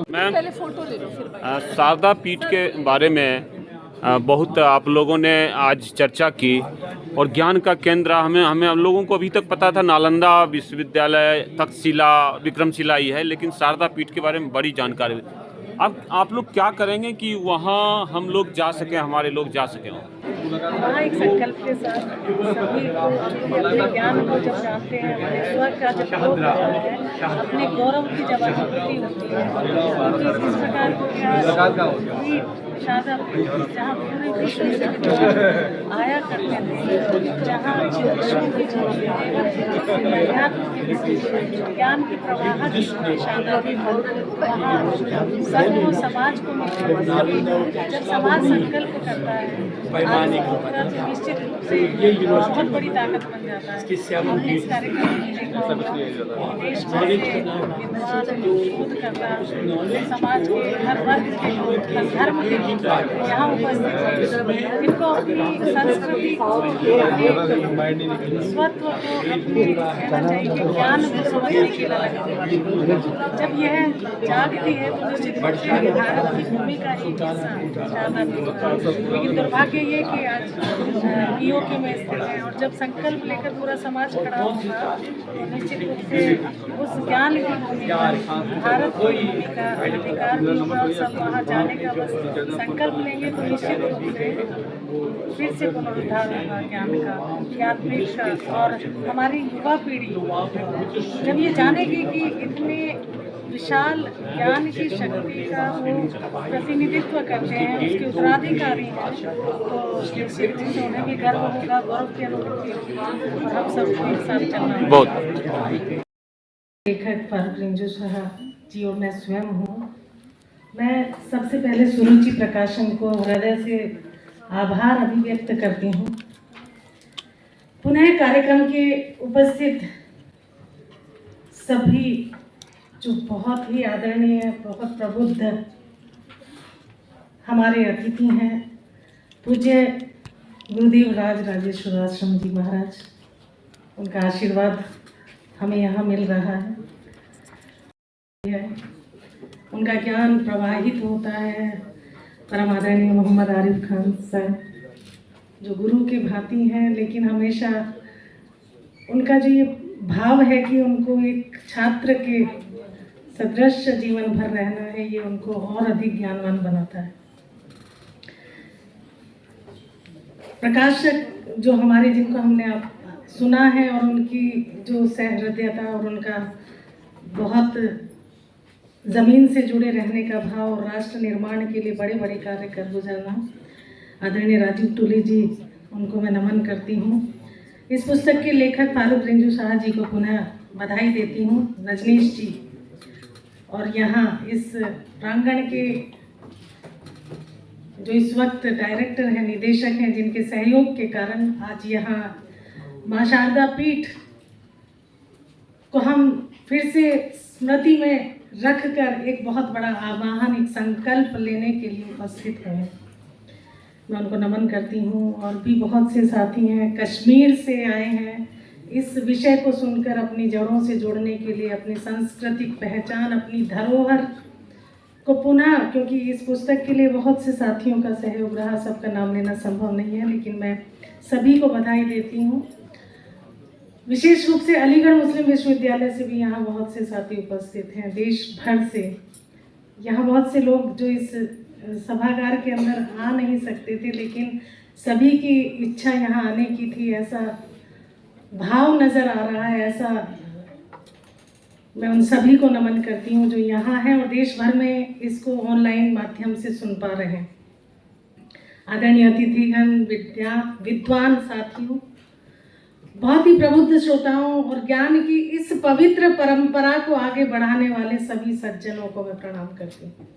Ma'am, पहले photo ले लो फिर शारदा पीठ के बारे में बहुत आप लोगों ने आज चर्चा की और ज्ञान का केंद्र हमें हमें हम लोगों को अभी तक पता था नालंदा विश्वविद्यालय, तक्षशिला, विक्रमशिला ही है, लेकिन शारदा पीठ के बारे में बड़ी जानकारी। अब आप लोग क्या करेंगे कि वहाँ हम लोग जा सकें, हमारे लोग जा सकें? वहाँ एक संकल्प के साथ सभी को अपने ज्ञान को जब जानते हैं, अपने स्वर का जब बोध होता है, अपने गौरव की जब अनुभूति होती है, तो इस प्रकार को क्या शारदा पीठ जहाँ पूरे विश्व से विद्वान आया करते थे, जहाँ विश्व के जो ज्ञान के प्रवाह शारदा पीठ, वहाँ सर्व समाज को जब समाज संकल्प करता है निश्चित रूप से बहुत बड़ी ताकत बन जाता है। हमने इस कार्यक्रम में देखा होगा देश भर से विद्वान शोध करता समाज के हर वर्ग के लोग, हर धर्म के लोग यहाँ उपस्थित हैं, जिनको अपनी संस्कृति को, अपने स्वत्व को, अपने कहना चाहिए कि ज्ञान को समझने के लिए लगते हैं। जब यह जागती है तो निश्चित रूप से भारत की भूमिका एक हिस्सा शारदा पीठ। लेकिन दुर्भाग्य ये कि आज पीओके में स्थित है और जब संकल्प लेकर पूरा समाज खड़ा होगा तो निश्चित रूप से उस ज्ञान की भूमिका, भारत की भूमिका, अधिकार की होगा और सब वहाँ जाने का बस संकल्प लेंगे तो निश्चित रूप से फिर से पुनरुद्धार होगा ज्ञानपीठ का। और हमारी युवा पीढ़ी जब ये जानेगी कि इतने विशाल ज्ञान की शक्ति का वो प्रतिनिधित्व करते हैं, उसके उत्तराधिकारी हैं, तो निश्चित रूप से उन्हें भी गर्व होगा, गौरव की अनुभूति होगी और हम सबको एक साथ चलना बहुत। लेखक फारूक रिंजू साहब जी और मैं स्वयं हूँ। मैं सबसे पहले सुरुचि प्रकाशन को हृदय से आभार अभिव्यक्त करती हूँ। पुनः कार्यक्रम के उपस्थित सभी जो बहुत ही आदरणीय, बहुत प्रबुद्ध हमारे अतिथि हैं, पूज्य गुरुदेव राज राजेश्वर आश्रम जी महाराज, उनका आशीर्वाद हमें यहाँ मिल रहा है। उनका ज्ञान प्रवाहित होता है परम आदरणीय मोहम्मद आरिफ खान साहब, जो गुरु के भांति हैं, लेकिन हमेशा उनका जो ये भाव है कि उनको एक छात्र के सदृश जीवन भर रहना है, ये उनको और अधिक ज्ञानवान बनाता है। प्रकाशक जो हमारे, जिनको हमने आप सुना है, और उनकी जो सहृदयता और उनका बहुत ज़मीन से जुड़े रहने का भाव और राष्ट्र निर्माण के लिए बड़े बड़े कार्य कर गुजरना, आदरणीय राजीव टुली जी, उनको मैं नमन करती हूँ। इस पुस्तक के लेखक फारूक रिंजू शाह जी को पुनः बधाई देती हूँ, रजनीश जी, और यहाँ इस प्रांगण के जो इस वक्त डायरेक्टर हैं, निदेशक हैं, जिनके सहयोग के कारण आज यहाँ माँ शारदा पीठ को हम फिर से स्मृति में रखकर एक बहुत बड़ा आह्वान, एक संकल्प लेने के लिए उपस्थित हुए। मैं उनको नमन करती हूँ। और भी बहुत से साथी हैं, कश्मीर से आए हैं इस विषय को सुनकर अपनी जड़ों से जुड़ने के लिए, अपनी सांस्कृतिक पहचान, अपनी धरोहर को पुनः, क्योंकि इस पुस्तक के लिए बहुत से साथियों का सहयोग रहा, सबका नाम लेना संभव नहीं है, लेकिन मैं सभी को बधाई देती हूँ। विशेष रूप से अलीगढ़ मुस्लिम विश्वविद्यालय से भी यहाँ बहुत से साथी उपस्थित हैं, देश भर से। यहाँ बहुत से लोग जो इस सभागार के अंदर आ नहीं सकते थे, लेकिन सभी की इच्छा यहाँ आने की थी, ऐसा भाव नज़र आ रहा है। ऐसा मैं उन सभी को नमन करती हूँ जो यहाँ हैं और देश भर में इसको ऑनलाइन माध्यम से सुन पा रहे हैं। आदरणीय अतिथिगण, विद्वान साथियों, बहुत ही प्रबुद्ध श्रोताओं और ज्ञान की इस पवित्र परंपरा को आगे बढ़ाने वाले सभी सज्जनों को मैं प्रणाम करती हूँ।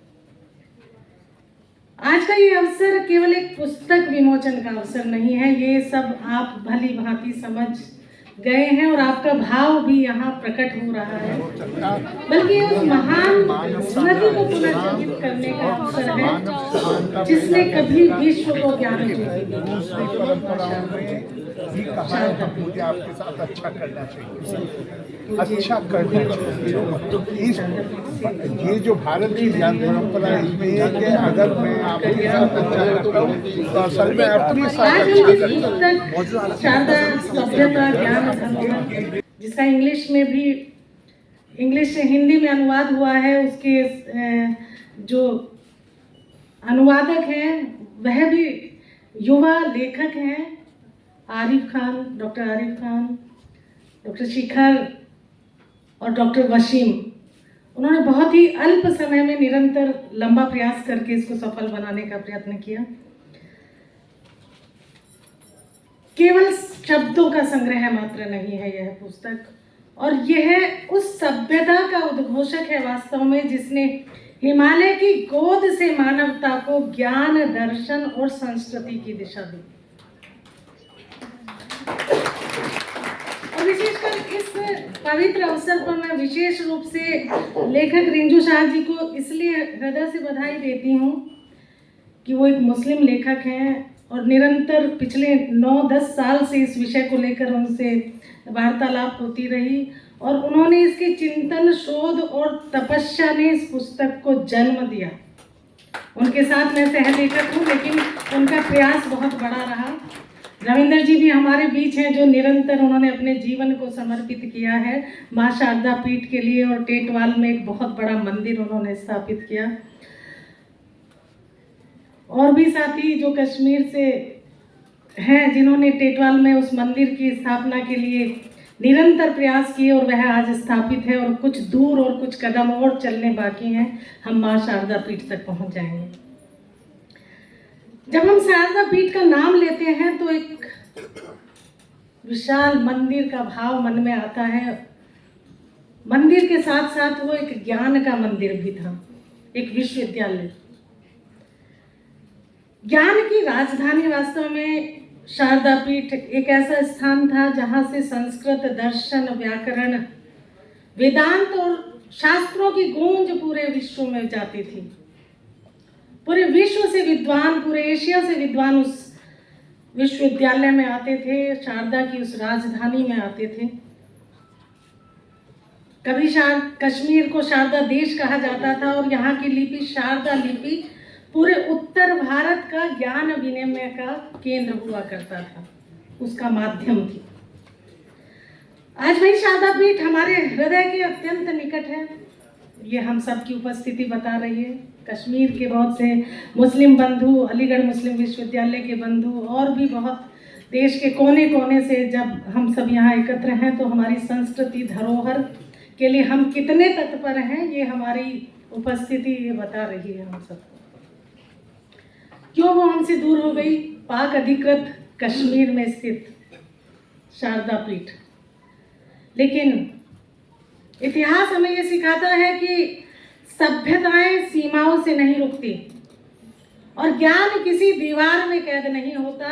आज का ये अवसर केवल एक पुस्तक विमोचन का अवसर नहीं है, ये सब आप भली भांति समझ गए हैं और आपका भाव भी यहाँ प्रकट हो रहा है, बल्कि उस महान स्मृति को पुनर्जीवित करने का अवसर है जिसने कभी विश्व को ज्ञान दिया। दूसरी परंपराओं में भी कहा है कि मुझे आपके साथ अच्छा करना चाहिए, अच्छा करना चाहिए। इस ये जो भारत की ज्ञान परंपरा है इसमें एक है, अगर मैं आपके साथ अच्छा करता हूँ तो असल में अपने साथ आज अच्छा उनकी करता हूँ। पुस्तक शारदा सभ्यता ज्ञान धरोहर, जिसका इंग्लिश से हिंदी में अनुवाद हुआ है, उसके जो अनुवादक हैं वह भी युवा लेखक हैं, डॉक्टर आरिफ खान, डॉक्टर शिखर और डॉक्टर वसीम। उन्होंने बहुत ही अल्प समय में निरंतर लंबा प्रयास करके इसको सफल बनाने का प्रयत्न किया। केवल शब्दों का संग्रह मात्र नहीं है यह पुस्तक, और यह उस सभ्यता का उद्घोषक है वास्तव में, जिसने हिमालय की गोद से मानवता को ज्ञान, दर्शन और संस्कृति की दिशा दी। और विशेषकर इस पवित्र अवसर पर मैं विशेष रूप से लेखक रिंजू शाह जी को इसलिए हृदय से बधाई देती हूँ कि वो एक मुस्लिम लेखक हैं और निरंतर पिछले 9-10 साल से इस विषय को लेकर उनसे वार्तालाप होती रही, और उन्होंने इसके चिंतन, शोध और तपस्या ने इस पुस्तक को जन्म दिया। उनके साथ मैं सह लेखक हूँ, लेकिन उनका प्रयास बहुत बड़ा रहा। रविंद्र जी भी हमारे बीच हैं, जो निरंतर उन्होंने अपने जीवन को समर्पित किया है माँ शारदा पीठ के लिए, और टेटवाल में एक बहुत बड़ा मंदिर उन्होंने स्थापित किया। और भी साथी जो कश्मीर से हैं, जिन्होंने टेटवाल में उस मंदिर की स्थापना के लिए निरंतर प्रयास किए, और वह आज स्थापित है, और कुछ दूर और कुछ कदम और चलने बाकी हैं, हम माँ शारदा पीठ तक पहुंच जाएंगे। जब हम शारदा पीठ का नाम लेते हैं तो एक विशाल मंदिर का भाव मन में आता है। मंदिर के साथ साथ वो एक ज्ञान का मंदिर भी था, एक विश्वविद्यालय, ज्ञान की राजधानी। वास्तव में शारदा पीठ एक ऐसा स्थान था जहाँ से संस्कृत, दर्शन, व्याकरण, वेदांत और शास्त्रों की गूंज पूरे विश्व में जाती थी। पूरे विश्व से विद्वान, पूरे एशिया से विद्वान उस विश्वविद्यालय में आते थे, शारदा की उस राजधानी में आते थे। कभी कश्मीर को शारदा देश कहा जाता था, और यहाँ की लिपि शारदा लिपि पूरे उत्तर भारत का ज्ञान विनिमय का केंद्र हुआ करता था, उसका माध्यम थी। आज वही शारदा पीठ हमारे हृदय के अत्यंत निकट है। ये हम सब की उपस्थिति बता रही है। कश्मीर के बहुत से मुस्लिम बंधु, अलीगढ़ मुस्लिम विश्वविद्यालय के बंधु, और भी बहुत देश के कोने कोने से जब हम सब यहाँ एकत्र हैं, तो हमारी संस्कृति धरोहर के लिए हम कितने तत्पर हैं, ये हमारी उपस्थिति ये बता रही है हम सबको। क्यों वो हमसे दूर हो गई? पाक अधिकृत कश्मीर में स्थित शारदा पीठ। लेकिन इतिहास हमें ये सिखाता है कि सभ्यताएं सीमाओं से नहीं रुकती, और ज्ञान किसी दीवार में कैद नहीं होता,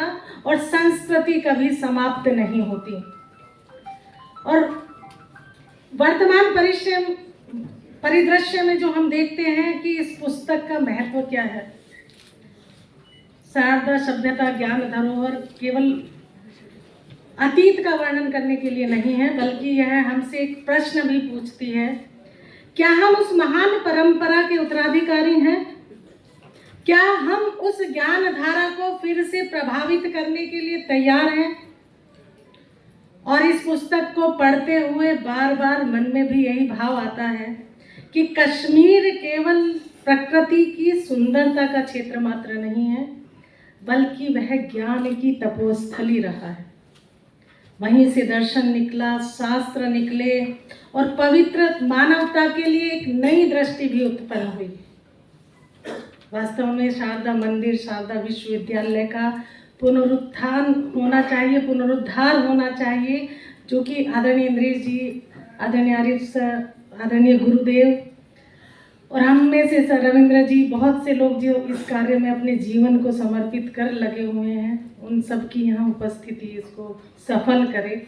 और संस्कृति कभी समाप्त नहीं होती। और वर्तमान परिदृश्य में जो हम देखते हैं कि इस पुस्तक का महत्व क्या है। शारदा सभ्यता ज्ञान धरोहर केवल अतीत का वर्णन करने के लिए नहीं है, बल्कि यह हमसे एक प्रश्न भी पूछती है, क्या हम उस महान परंपरा के उत्तराधिकारी हैं? क्या हम उस ज्ञान धारा को फिर से प्रभावित करने के लिए तैयार हैं? और इस पुस्तक को पढ़ते हुए बार बार मन में भी यही भाव आता है कि कश्मीर केवल प्रकृति की सुंदरता का क्षेत्र मात्र नहीं है, बल्कि वह ज्ञान की तपोस्थली रहा है। वहीं से दर्शन निकला, शास्त्र निकले, और पवित्र मानवता के लिए एक नई दृष्टि भी उत्पन्न हुई। वास्तव में शारदा मंदिर, शारदा विश्वविद्यालय का पुनरुत्थान होना चाहिए, पुनरुद्धार होना चाहिए, जो कि आदरणीय इंद्रेश जी, आदरणीय आरिफ सर, आदरणीय गुरुदेव और हम में से सर रविंद्र जी, बहुत से लोग जो इस कार्य में अपने जीवन को समर्पित कर लगे हुए हैं, उन सब की यहाँ उपस्थिति इसको सफल करे।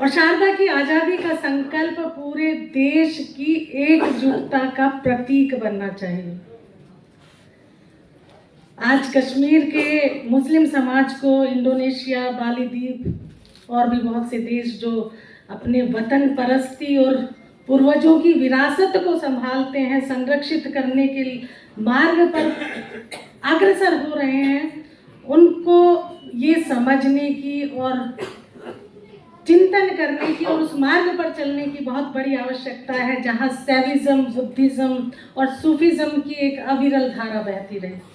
और शारदा की आज़ादी का संकल्प पूरे देश की एकजुटता का प्रतीक बनना चाहिए। आज कश्मीर के मुस्लिम समाज को इंडोनेशिया, बाली द्वीप और भी बहुत से देश जो अपने वतन परस्ती और पूर्वजों की विरासत को संभालते हैं, संरक्षित करने के मार्ग पर अग्रसर हो रहे हैं, उनको ये समझने की और चिंतन करने की और उस मार्ग पर चलने की बहुत बड़ी आवश्यकता है जहाँ सैविज्म, बुद्धिज्म और सूफिज्म की एक अविरल धारा बहती रहे।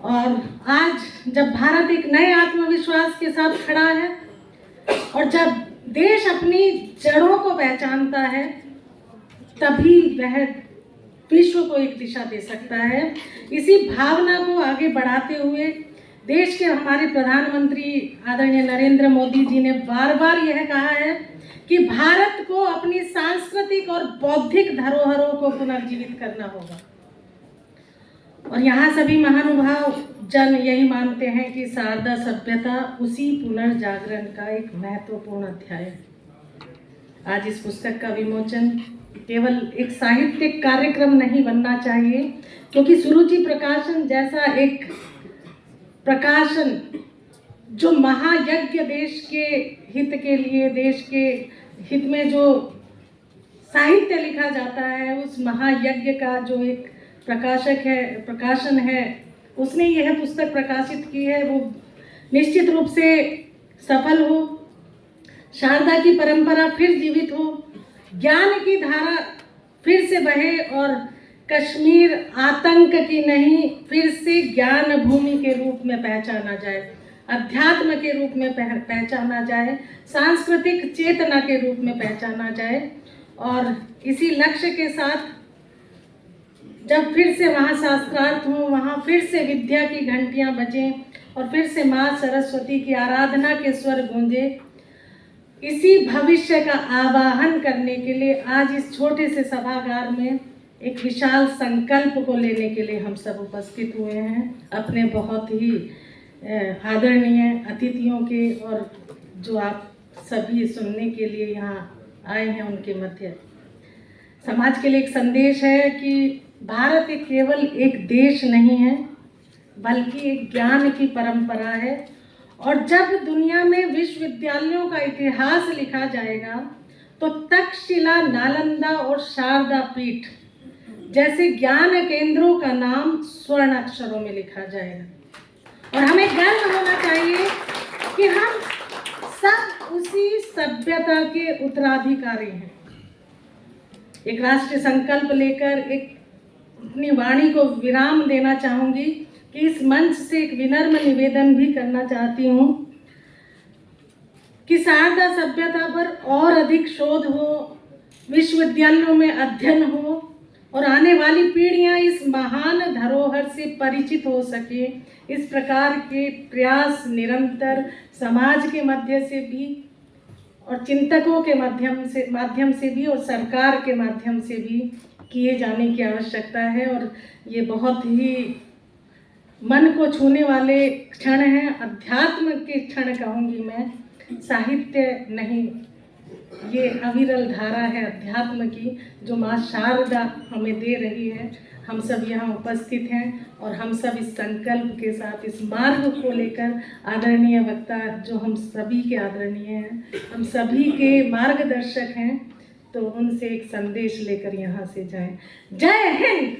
और आज जब भारत एक नए आत्मविश्वास के साथ खड़ा है और जब देश अपनी जड़ों को पहचानता है, तभी वह विश्व को एक दिशा दे सकता है। इसी भावना को आगे बढ़ाते हुए देश के हमारे प्रधानमंत्री आदरणीय नरेंद्र मोदी जी ने बार बार यह कहा है कि भारत को अपनी सांस्कृतिक और बौद्धिक धरोहरों को पुनर्जीवित करना होगा। और यहाँ सभी महानुभाव जन यही मानते हैं कि शारदा सभ्यता उसी पुनर्जागरण का एक महत्वपूर्ण अध्याय है। आज इस पुस्तक का विमोचन केवल एक साहित्यिक कार्यक्रम नहीं बनना चाहिए, क्योंकि सुरुचि प्रकाशन जैसा एक प्रकाशन जो महायज्ञ देश के हित के लिए, देश के हित में जो साहित्य लिखा जाता है, उस महायज्ञ का जो एक प्रकाशन है, उसने यह पुस्तक प्रकाशित की है, वो निश्चित रूप से सफल हो, शारदा की परंपरा फिर जीवित हो, ज्ञान की धारा फिर से बहे और कश्मीर आतंक की नहीं, फिर से ज्ञान भूमि के रूप में पहचाना जाए, अध्यात्म के रूप में पहचाना जाए, सांस्कृतिक चेतना के रूप में पहचाना जाए। और इसी लक्ष्य के साथ जब फिर से वहाँ शास्त्रार्थ हों, वहाँ फिर से विद्या की घंटियाँ बजें और फिर से माँ सरस्वती की आराधना के स्वर गूंजे, इसी भविष्य का आवाहन करने के लिए आज इस छोटे से सभागार में एक विशाल संकल्प को लेने के लिए हम सब उपस्थित हुए हैं, अपने बहुत ही आदरणीय अतिथियों के और जो आप सभी सुनने के लिए यहाँ आए हैं उनके मध्य। समाज के लिए एक संदेश है कि भारत एक केवल एक देश नहीं है, बल्कि एक ज्ञान की परंपरा है। और जब दुनिया में विश्वविद्यालयों का इतिहास लिखा जाएगा तो तक्षशिला, नालंदा और शारदा पीठ जैसे ज्ञान केंद्रों का नाम स्वर्ण अक्षरों में लिखा जाएगा। और हमें गर्व होना चाहिए कि हम सब उसी सभ्यता के उत्तराधिकारी हैं। एक राष्ट्रीय संकल्प लेकर एक अपनी वाणी को विराम देना चाहूँगी कि इस मंच से एक विनम्र निवेदन भी करना चाहती हूँ कि शारदा सभ्यता पर और अधिक शोध हो, विश्वविद्यालयों में अध्ययन हो और आने वाली पीढ़ियाँ इस महान धरोहर से परिचित हो सके। इस प्रकार के प्रयास निरंतर समाज के मध्य से भी और चिंतकों के माध्यम से भी और सरकार के माध्यम से भी किए जाने की आवश्यकता है। और ये बहुत ही मन को छूने वाले क्षण हैं, अध्यात्म के क्षण कहूँगी मैं, साहित्य नहीं, ये अविरल धारा है अध्यात्म की जो माँ शारदा हमें दे रही है। हम सब यहाँ उपस्थित हैं और हम सब इस संकल्प के साथ इस मार्ग को लेकर आदरणीय वक्ता जो हम सभी के आदरणीय हैं, हम सभी के मार्गदर्शक हैं, तो उनसे एक संदेश लेकर यहाँ से जाएं। जय हिंद।